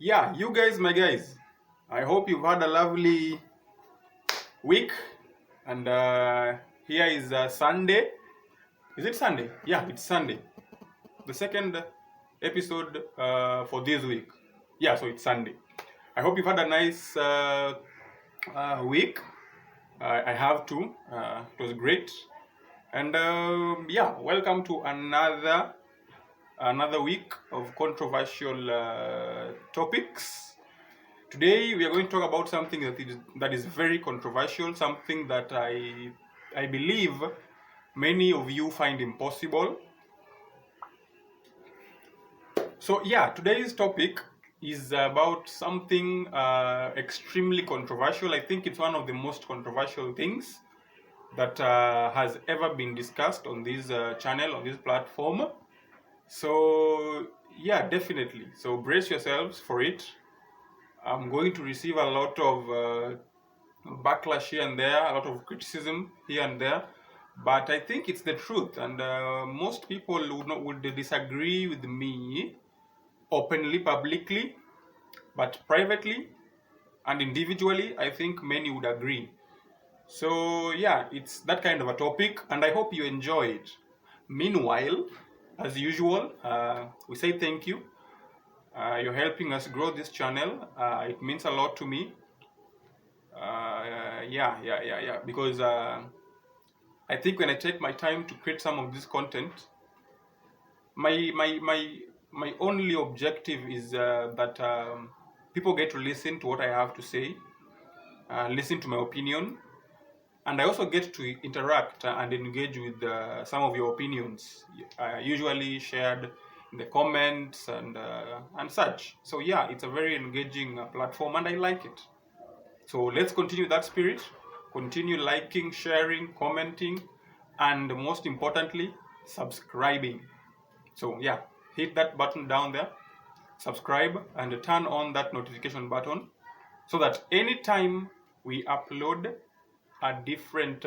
Yeah, you guys, my guys, I hope you've had a lovely week. And here is Sunday. Is it Sunday? Yeah, it's Sunday. The second episode for this week. Yeah, so it's Sunday. I hope you've had a nice week. I have too. It was great. And yeah, welcome to another week of controversial topics. Today we are going to talk about something that is very controversial, something that I believe many of you find impossible. So yeah, today's topic is about something extremely controversial. I think it's one of the most controversial things that has ever been discussed on this channel, on this platform. So yeah, definitely. So brace yourselves for it. I'm going to receive a lot of backlash here and there, a lot of criticism here and there, but I think it's the truth, and most people would disagree with me openly, publicly, but privately and individually, I think many would agree. So yeah, it's that kind of a topic, and I hope you enjoy it. Meanwhile, as usual, we say thank you. You're helping us grow this channel. It means a lot to me. Yeah. Because I think when I take my time to create some of this content, my only objective is that people get to listen to what I have to say, listen to my opinion, and I also get to interact and engage with some of your opinions, usually shared in the comments and such. So yeah, it's a very engaging platform, and I like it. So let's continue that spirit, continue liking, sharing, commenting, and most importantly, subscribing. So yeah, hit that button down there, subscribe, and turn on that notification button so that anytime we upload a different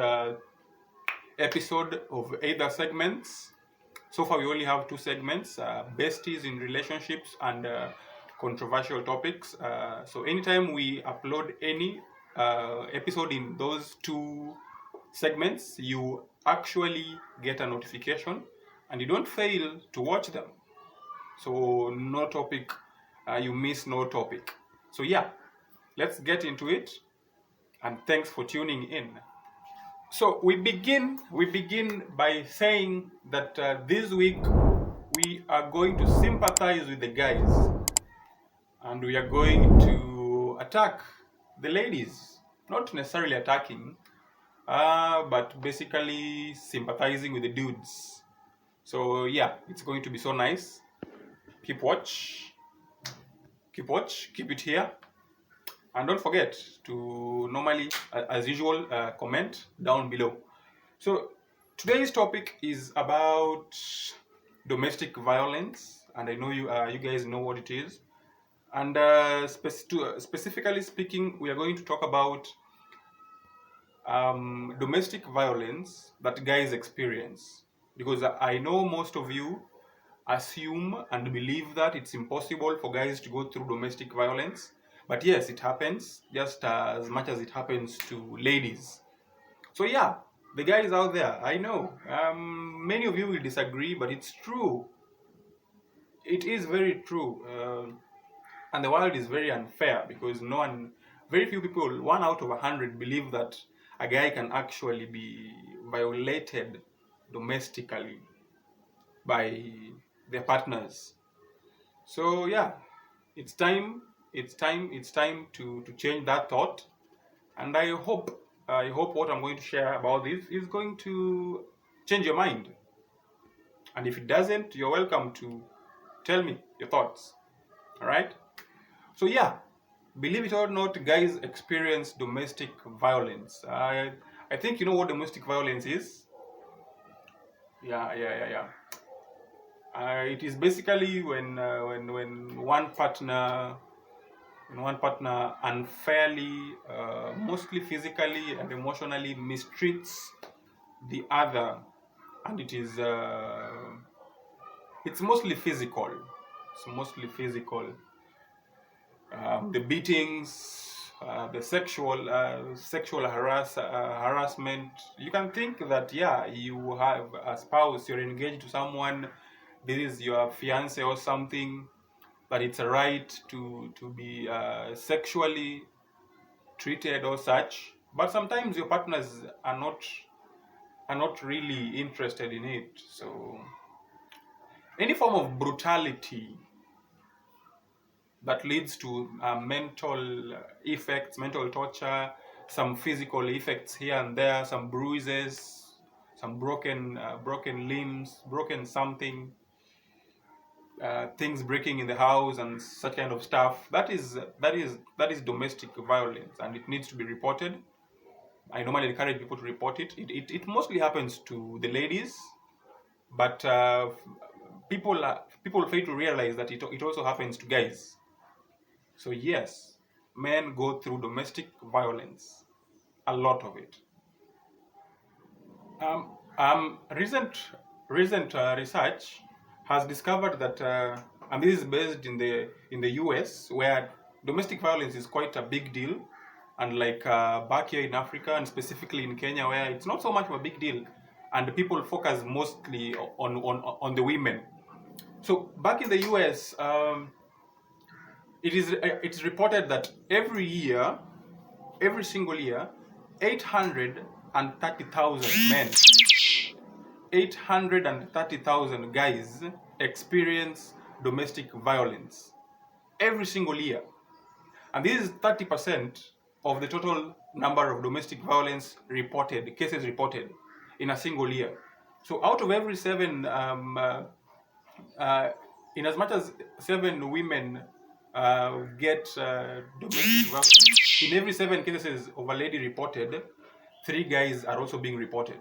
episode of either segments. So far we only have two segments, besties in relationships and controversial topics. So anytime we upload any episode in those two segments, you actually get a notification and you don't fail to watch them. So no topic, you miss no topic. So yeah, let's get into it, and thanks for tuning in. So we begin by saying that this week we are going to sympathize with the guys, and we are going to attack the ladies. Not necessarily attacking, but basically sympathizing with the dudes. So yeah, it's going to be so nice. Keep watch, keep it here. And don't forget to normally, as usual, comment down below. So today's topic is about domestic violence, and I know you guys know what it is. And specifically speaking, we are going to talk about domestic violence that guys experience, because I know most of you assume and believe that it's impossible for guys to go through domestic violence. But yes, it happens just as much as it happens to ladies. So yeah, the guys out there, I know many of you will disagree, but it's true. It is very true. And the world is very unfair because very few people, 1 out of 100, believe that a guy can actually be violated domestically by their partners. So yeah, it's time to change that thought, and I hope what I'm going to share about this is going to change your mind. And if it doesn't, you're welcome to tell me your thoughts. All right? So yeah, believe it or not, guys experience domestic violence. I think you know what domestic violence is. Yeah. It is basically when one partner unfairly, mostly physically and emotionally, mistreats the other, and it's mostly physical. the beatings, the sexual harassment. You can think that, yeah, you have a spouse, you're engaged to someone, this is your fiance or something, that it's a right to be sexually treated or such. But sometimes your partners are not really interested in it. So any form of brutality that leads to mental effects, mental torture, some physical effects here and there, some bruises, some broken limbs, broken something, things breaking in the house and such kind of stuff. That is domestic violence, and it needs to be reported. I normally encourage people to report it. It mostly happens to the ladies, but people fail to realize that it also happens to guys. So yes, men go through domestic violence, a lot of it. Recent research has discovered that, and this is based in the US, where domestic violence is quite a big deal, and like back here in Africa and specifically in Kenya, where it's not so much of a big deal, and people focus mostly on the women. So back in the US, it's reported that every single year, 830,000 men, 830,000 guys experience domestic violence every single year. And this is 30% of the total number of domestic violence cases reported in a single year. So out of every in as much as 7 women get domestic violence, in every 7 cases of a lady reported, 3 guys are also being reported.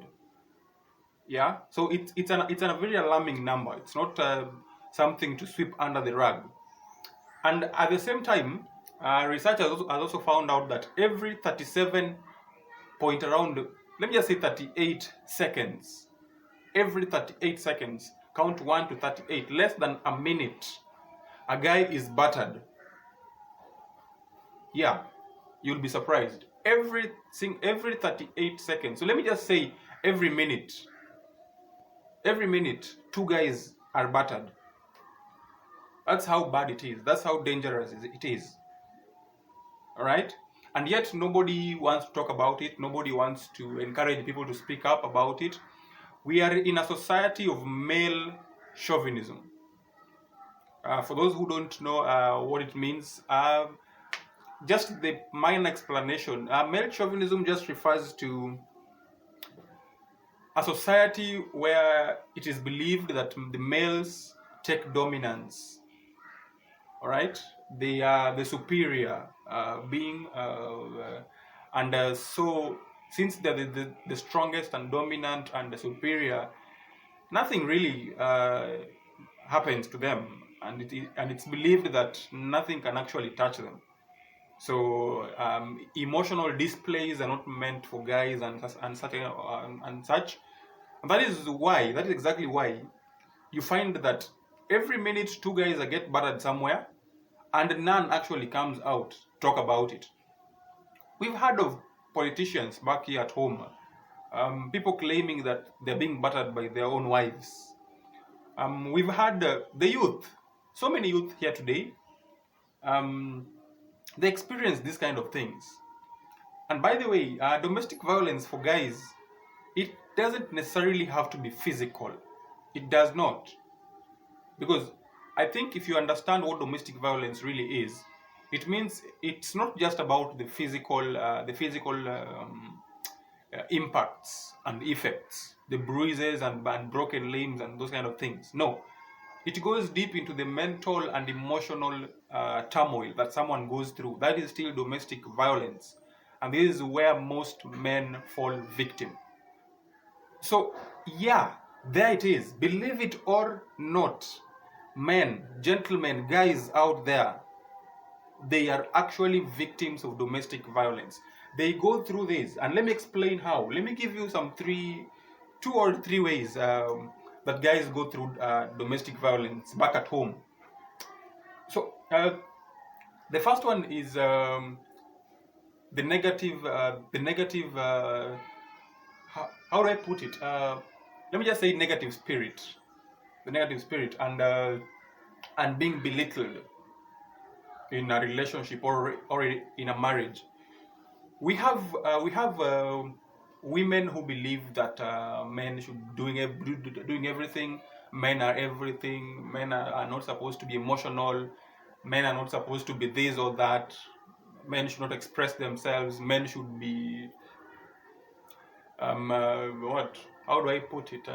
Yeah, so it's a very alarming number. It's not something to sweep under the rug. And at the same time, research has also found out that every 37 point around, let me just say 38 seconds, every 38 seconds, count 1 to 38, less than a minute, a guy is battered. Yeah, you'll be surprised. Every 38 seconds. So let me just say every minute, 2 guys are battered. That's how bad it is. That's how dangerous it is. All right? And yet nobody wants to talk about it. Nobody wants to encourage people to speak up about it. We are in a society of male chauvinism. For those who don't know what it means, just the minor explanation. Male chauvinism just refers to a society where it is believed that the males take dominance. All right, they are the superior being, and so since they're the strongest and dominant and the superior, nothing really happens to them, and it's believed that nothing can actually touch them. So emotional displays are not meant for guys and such. And that is exactly why you find that every minute 2 guys get battered somewhere, and none actually comes out to talk about it. We've heard of politicians back here at home, people claiming that they're being battered by their own wives. We've had the youth, so many youth here today, they experience these kind of things. And by the way, domestic violence for guys, it doesn't necessarily have to be physical. It does not. Because I think if you understand what domestic violence really is, it means it's not just about the physical impacts and effects, the bruises and broken limbs and those kind of things. No, it goes deep into the mental and emotional turmoil that someone goes through. That is still domestic violence, and this is where most men fall victim. So yeah, there it is. Believe it or not, men, gentlemen, guys out there, they are actually victims of domestic violence. They go through this, and let me explain how. Let me give you two or three ways that guys go through domestic violence back at home. So The first one is the negative. How do I put it? Let me just say negative spirit. The negative spirit and being belittled in a relationship or in a marriage. We have women who believe that men should doing everything. Men are everything. Men are not supposed to be emotional. Men are not supposed to be this or that. Men should not express themselves. Men should be what? How do I put it?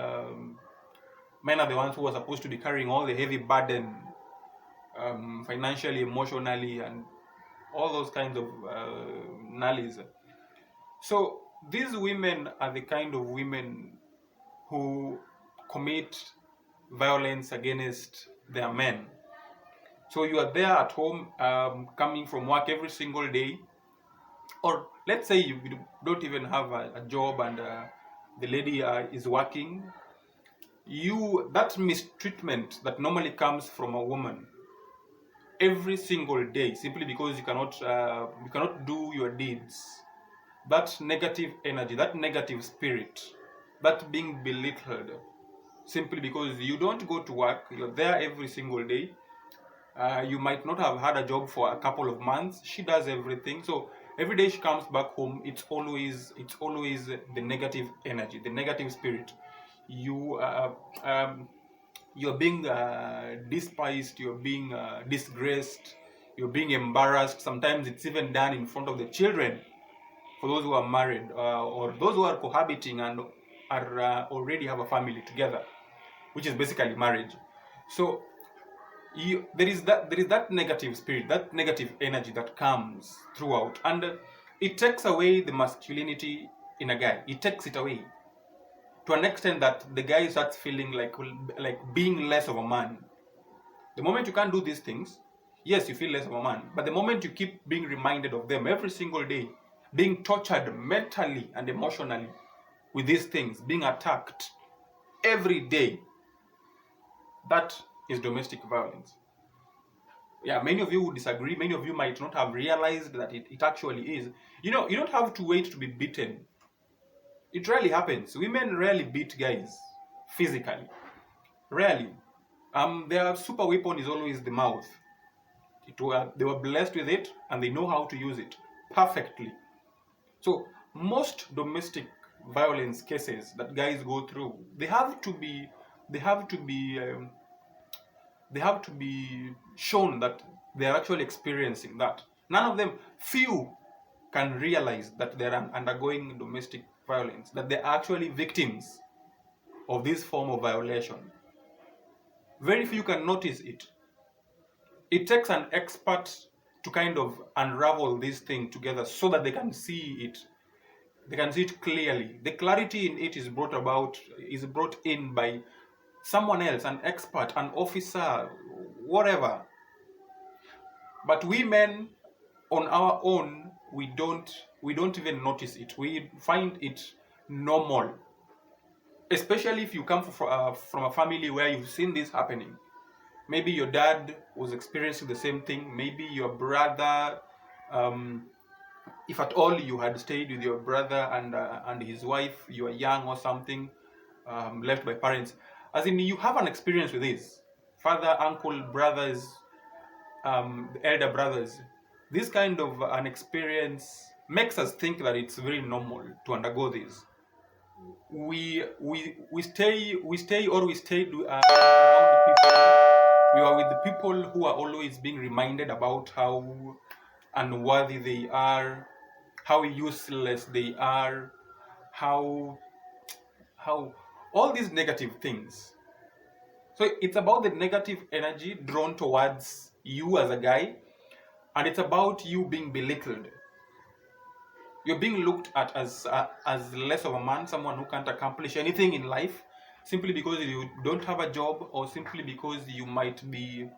Men are the ones who are supposed to be carrying all the heavy burden, financially, emotionally, and all those kinds of nullies. So these women are the kind of women who commit violence against their men. So you are there at home, coming from work every single day, or let's say you don't even have a job and the lady is working. That mistreatment that normally comes from a woman every single day, simply because you cannot do your deeds. That negative energy, that negative spirit, that being belittled, simply because you don't go to work, you're there every single day. You might not have had a job for a couple of months. She does everything. So every day she comes back home, it's always the negative energy, the negative spirit. You you're being despised, you're being disgraced, you're being embarrassed. Sometimes it's even done in front of the children, for those who are married or those who are cohabiting and are already have a family together, which is basically marriage. So there is that negative spirit, that negative energy that comes throughout, and it takes away the masculinity in a guy. It takes it away to an extent that the guy starts feeling like being less of a man. The moment you can't do these things, yes, you feel less of a man. But the moment you keep being reminded of them every single day, being tortured mentally and emotionally with these things, being attacked every day, that is domestic violence. Yeah, many of you would disagree. Many of you might not have realized that it actually is. You know, you don't have to wait to be beaten. It rarely happens. Women rarely beat guys physically. Rarely. Their super weapon is always the mouth. They were blessed with it and they know how to use it perfectly. So most domestic violence cases that guys go through, they have to be shown that they are actually experiencing that. None of them, few can realize that they are undergoing domestic violence, that they are actually victims of this form of violation. Very few can notice it. It takes an expert to kind of unravel this thing together so that they can see it. They can see it clearly. The clarity in it is brought in by someone else, an expert, an officer, whatever. But we men, on our own, we don't even notice it. We find it normal, especially if you come from a family where you've seen this happening. Maybe your dad was experiencing the same thing. Maybe your brother, if at all you had stayed with your brother and his wife, you were young or something, left by parents. As in, you have an experience with this. Father, uncle, brothers, the elder brothers. This kind of an experience makes us think that it's very normal to undergo this. We stayed around the people. We are with the people who are always being reminded about how unworthy they are, how useless they are, how all these negative things. So it's about the negative energy drawn towards you as a guy, and it's about you being belittled. You're being looked at as less of a man, someone who can't accomplish anything in life, simply because you don't have a job, or simply because you might be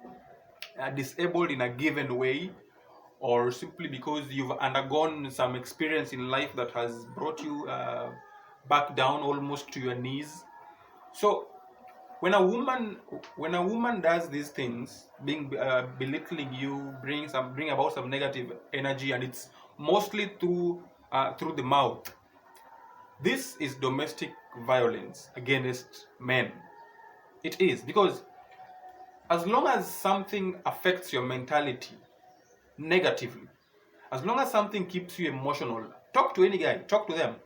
disabled in a given way, or simply because you've undergone some experience in life that has brought you back down almost to your knees. So when a woman does these things, being belittling you, bring about some negative energy, and it's mostly through the mouth, this is domestic violence against men. It is, because as long as something affects your mentality negatively, as long as something keeps you emotional, talk to any guy, talk to them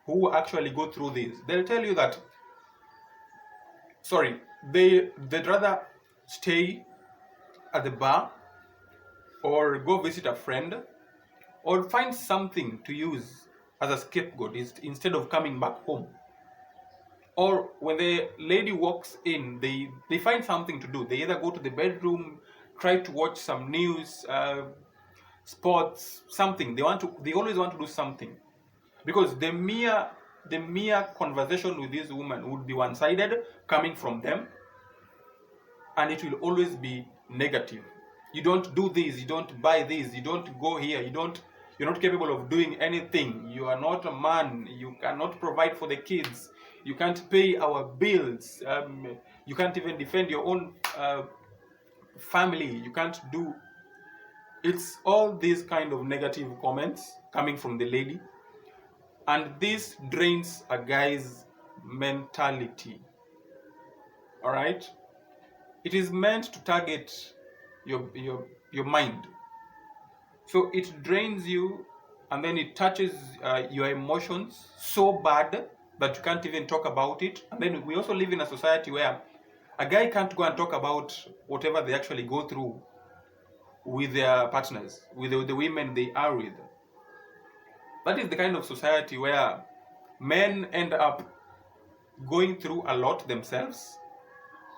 who actually go through this. They'll tell you that, sorry, they'd rather stay at the bar or go visit a friend or find something to use as a scapegoat instead of coming back home. Or when the lady walks in, they find something to do. They either go to the bedroom, try to watch some news, sports, something. They always want to do something, because the mere conversation with this woman would be one-sided, coming from them, and it will always be negative. You don't do this, you don't buy this, you don't go here, you're not capable of doing anything, you are not a man, you cannot provide for the kids, you can't pay our bills, you can't even defend your own family, you can't do. It's all these kind of negative comments coming from the lady, and this drains a guy's mentality. All right, it is meant to target your mind, so it drains you, and then it touches your emotions so bad that you can't even talk about it. And then we also live in a society where a guy can't go and talk about whatever they actually go through with their partners, with the women they are with. That is the kind of society where men end up going through a lot themselves.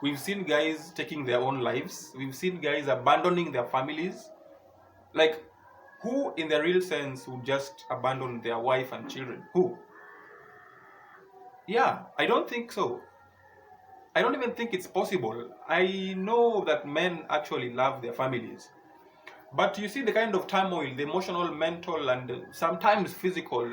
We've seen guys taking their own lives. We've seen guys abandoning their families. Like, who in the real sense would just abandon their wife and children? Who? Yeah, I don't think so. I don't even think it's possible. I know that men actually love their families. But you see the kind of turmoil, the emotional, mental, and sometimes physical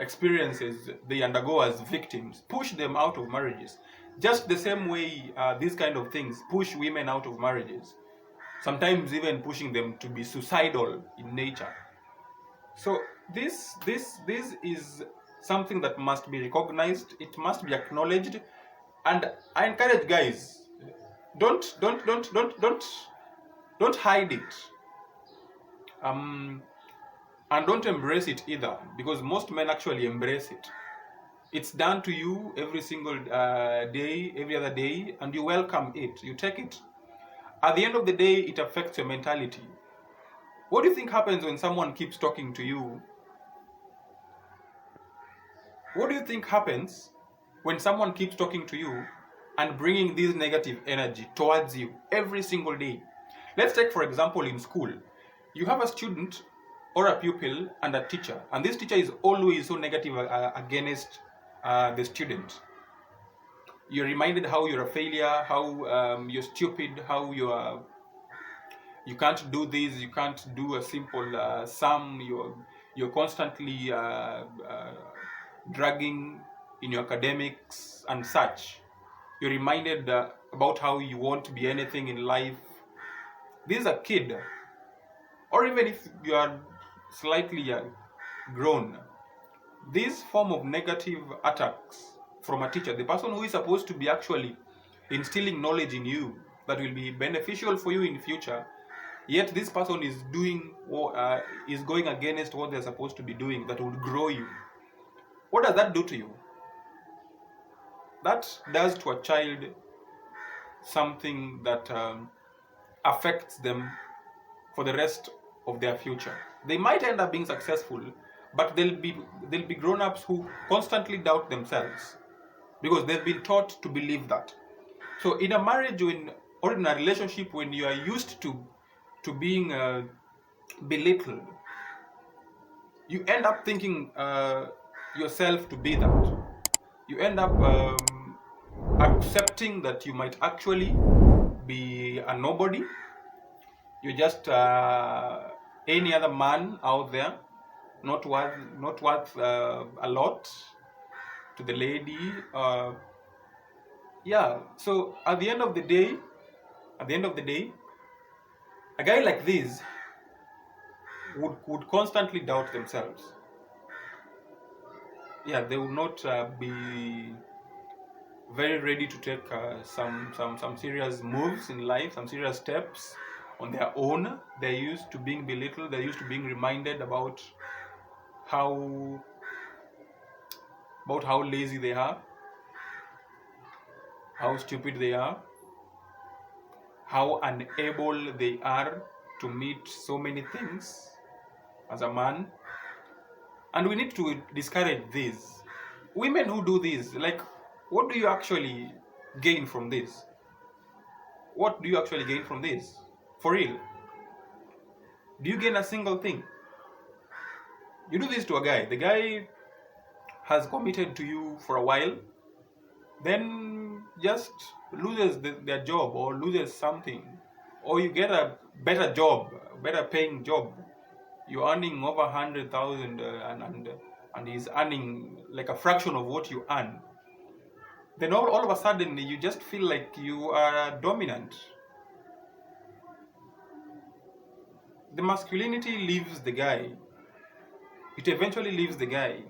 experiences they undergo as victims push them out of marriages. Just the same way these kind of things push women out of marriages, sometimes even pushing them to be suicidal in nature. So this is something that must be recognized. It must be acknowledged, and I encourage guys, don't hide it. And don't embrace it either, because most men actually embrace it. It's done to you every single day, every other day, and you welcome it, you take it. At the end of the day, it affects your mentality. What do you think happens when someone keeps talking to you? What do you think happens when someone keeps talking to you and bringing this negative energy towards you every single day? Let's take, for example, in school. You have a student or a pupil and a teacher, and this teacher is always so negative against the student. You're reminded how you're a failure, how you're stupid, how you can't do this, you can't do a simple sum, you're constantly dragging in your academics and such. You're reminded about how you won't be anything in life. This is a kid, or even if you are slightly grown, this form of negative attacks from a teacher, the person who is supposed to be actually instilling knowledge in you that will be beneficial for you in the future, yet this person is going against what they're supposed to be doing, that would grow you. What does that do to you? That does to a child something that affects them for the rest of their future. They might end up being successful, but they'll be grown-ups who constantly doubt themselves because they've been taught to believe that. So in a marriage or in a relationship, when you are used to being belittled, you end up thinking yourself to be that. You end up accepting that you might actually be a nobody. You're just any other man out there, not worth a lot to the lady. Yeah. So at the end of the day, a guy like this would constantly doubt themselves. Yeah, they would not be very ready to take some serious moves in life, some serious steps on their own. They're used to being belittled. They're used to being reminded how how lazy they are, how stupid they are, how unable they are to meet so many things as a man. And we need to discourage this. Women who do this, like, what do you actually gain from this? What do you actually gain from this? For real? Do you gain a single thing? You do this to a guy. The guy has committed to you for a while, then just loses their job or loses something, or you get a better job, better paying job. You're earning over 100,000 and he's earning like a fraction of what you earn. Then all of a sudden you just feel like you are dominant. The masculinity leaves the guy. It eventually leaves the guy.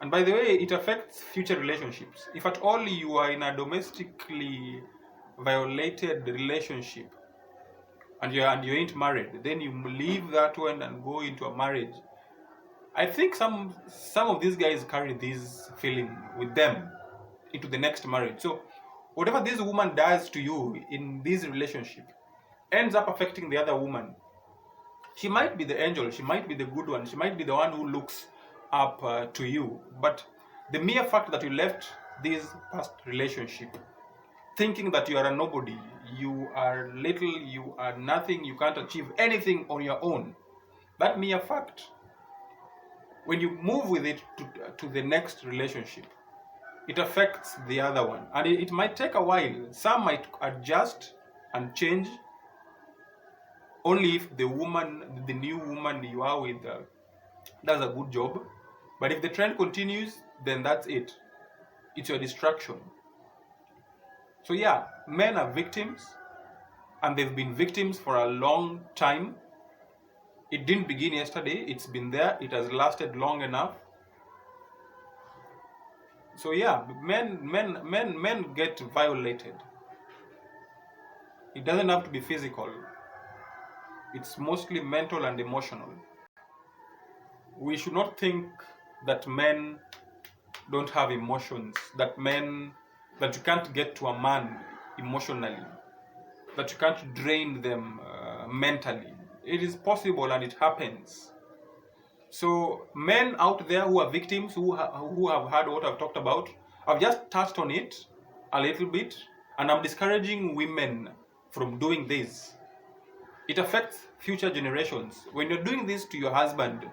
And by the way, it affects future relationships. If at all you are in a domestically violated relationship and you ain't married, then you leave that one and go into a marriage. I think some of these guys carry this feeling with them into the next marriage. So whatever this woman does to you in this relationship ends up affecting the other woman. She might be the angel, she might be the good one, she might be the one who looks up to you, but the mere fact that you left this past relationship thinking that you are a nobody, you are little, you are nothing, you can't achieve anything on your own, that mere fact, when you move with it to the next relationship, it affects the other one. And it might take a while. Some might adjust and change only if the new woman you are with does a good job. But if the trend continues, then that's it. It's your distraction. So yeah, men are victims, and they've been victims for a long time. It didn't begin yesterday. It's been there. It has lasted long enough. So yeah, men get violated. It doesn't have to be physical. It's mostly mental and emotional. We should not think that men don't have emotions, that you can't get to a man emotionally, that you can't drain them mentally. It is possible and it happens. So men out there who are victims, who have heard what I've talked about, I've just touched on it a little bit, and I'm discouraging women from doing this. It affects future generations. When you're doing this to your husband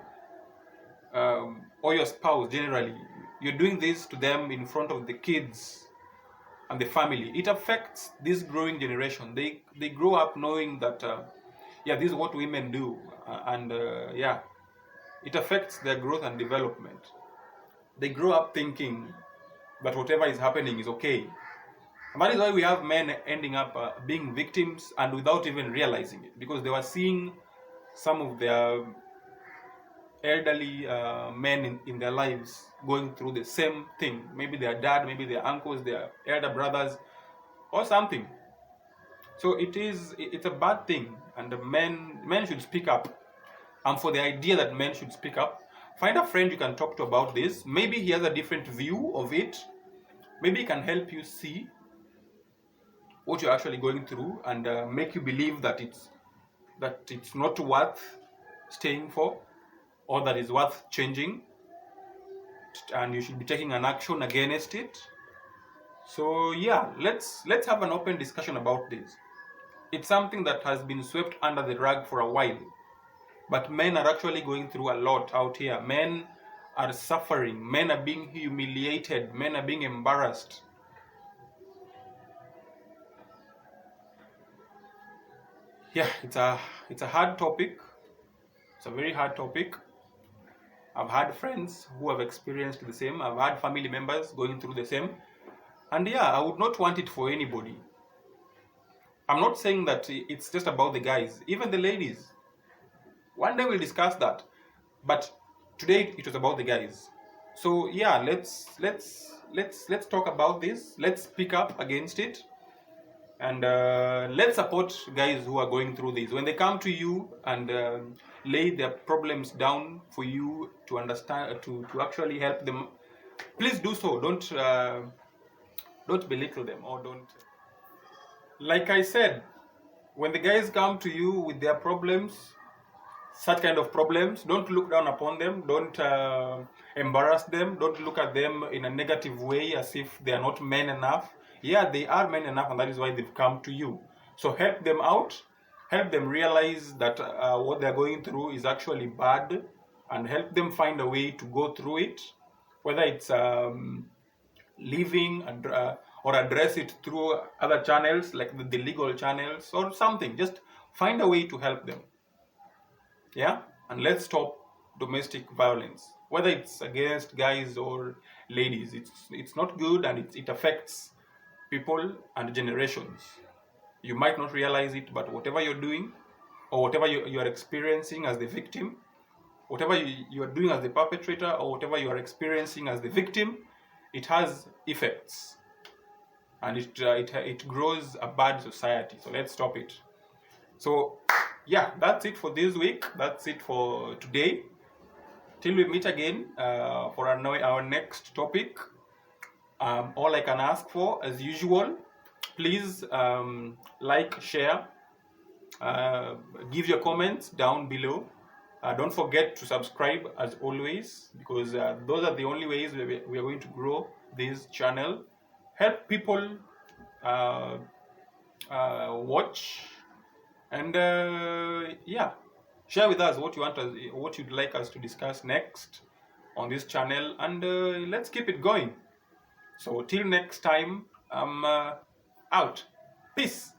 or your spouse generally, you're doing this to them in front of the kids and the family. It affects this growing generation. They grow up knowing that, this is what women do. It affects their growth and development. They grow up thinking that whatever is happening is okay. And that is why we have men ending up being victims and without even realizing it, because they were seeing some of their elderly men in their lives going through the same thing. Maybe their dad, maybe their uncles, their elder brothers, or something. So it's a bad thing, and the men should speak up. And for the idea that men should speak up, find a friend you can talk to about this. Maybe he has a different view of it. Maybe he can help you see what you're actually going through and make you believe that it's not worth staying for, or that is worth changing, and you should be taking an action against it. So yeah, let's have an open discussion about this. It's something that has been swept under the rug for a while, but men are actually going through a lot out here. Men are suffering, men are being humiliated, men are being embarrassed. Yeah, it's a hard topic. It's a very hard topic. I've had friends who have experienced the same. I've had family members going through the same. And yeah, I would not want it for anybody. I'm not saying that it's just about the guys, even the ladies. One day we'll discuss that. But today it was about the guys. So yeah, let's talk about this. Let's speak up against it. And let's support guys who are going through this. When they come to you and lay their problems down for you to understand, to actually help them, please do so. Don't belittle them, or don't. Like I said, when the guys come to you with their problems, such kind of problems, don't look down upon them. Don't embarrass them. Don't look at them in a negative way as if they are not men enough. Yeah, they are men enough, and that is why they've come to you. So help them out. Help them realize that what they're going through is actually bad, and help them find a way to go through it, whether it's leaving and or address it through other channels like the legal channels or something. Just find a way to help them. Yeah, and let's stop domestic violence, whether it's against guys or ladies. It's not good, and it affects people and generations. You might not realize it, but whatever you're doing, or whatever you are experiencing as the victim, whatever you are doing as the perpetrator, or whatever you are experiencing as the victim, it has effects, and it grows a bad society. So let's stop it. So yeah, that's it for this week. That's it for today. Till we meet again for our next topic. All I can ask for, as usual, please like, share, give your comments down below. Don't forget to subscribe as always, because those are the only ways we are going to grow this channel. Help people watch, and yeah, share with us what you'd like us to discuss next on this channel, and let's keep it going. So till next time, I'm out. Peace.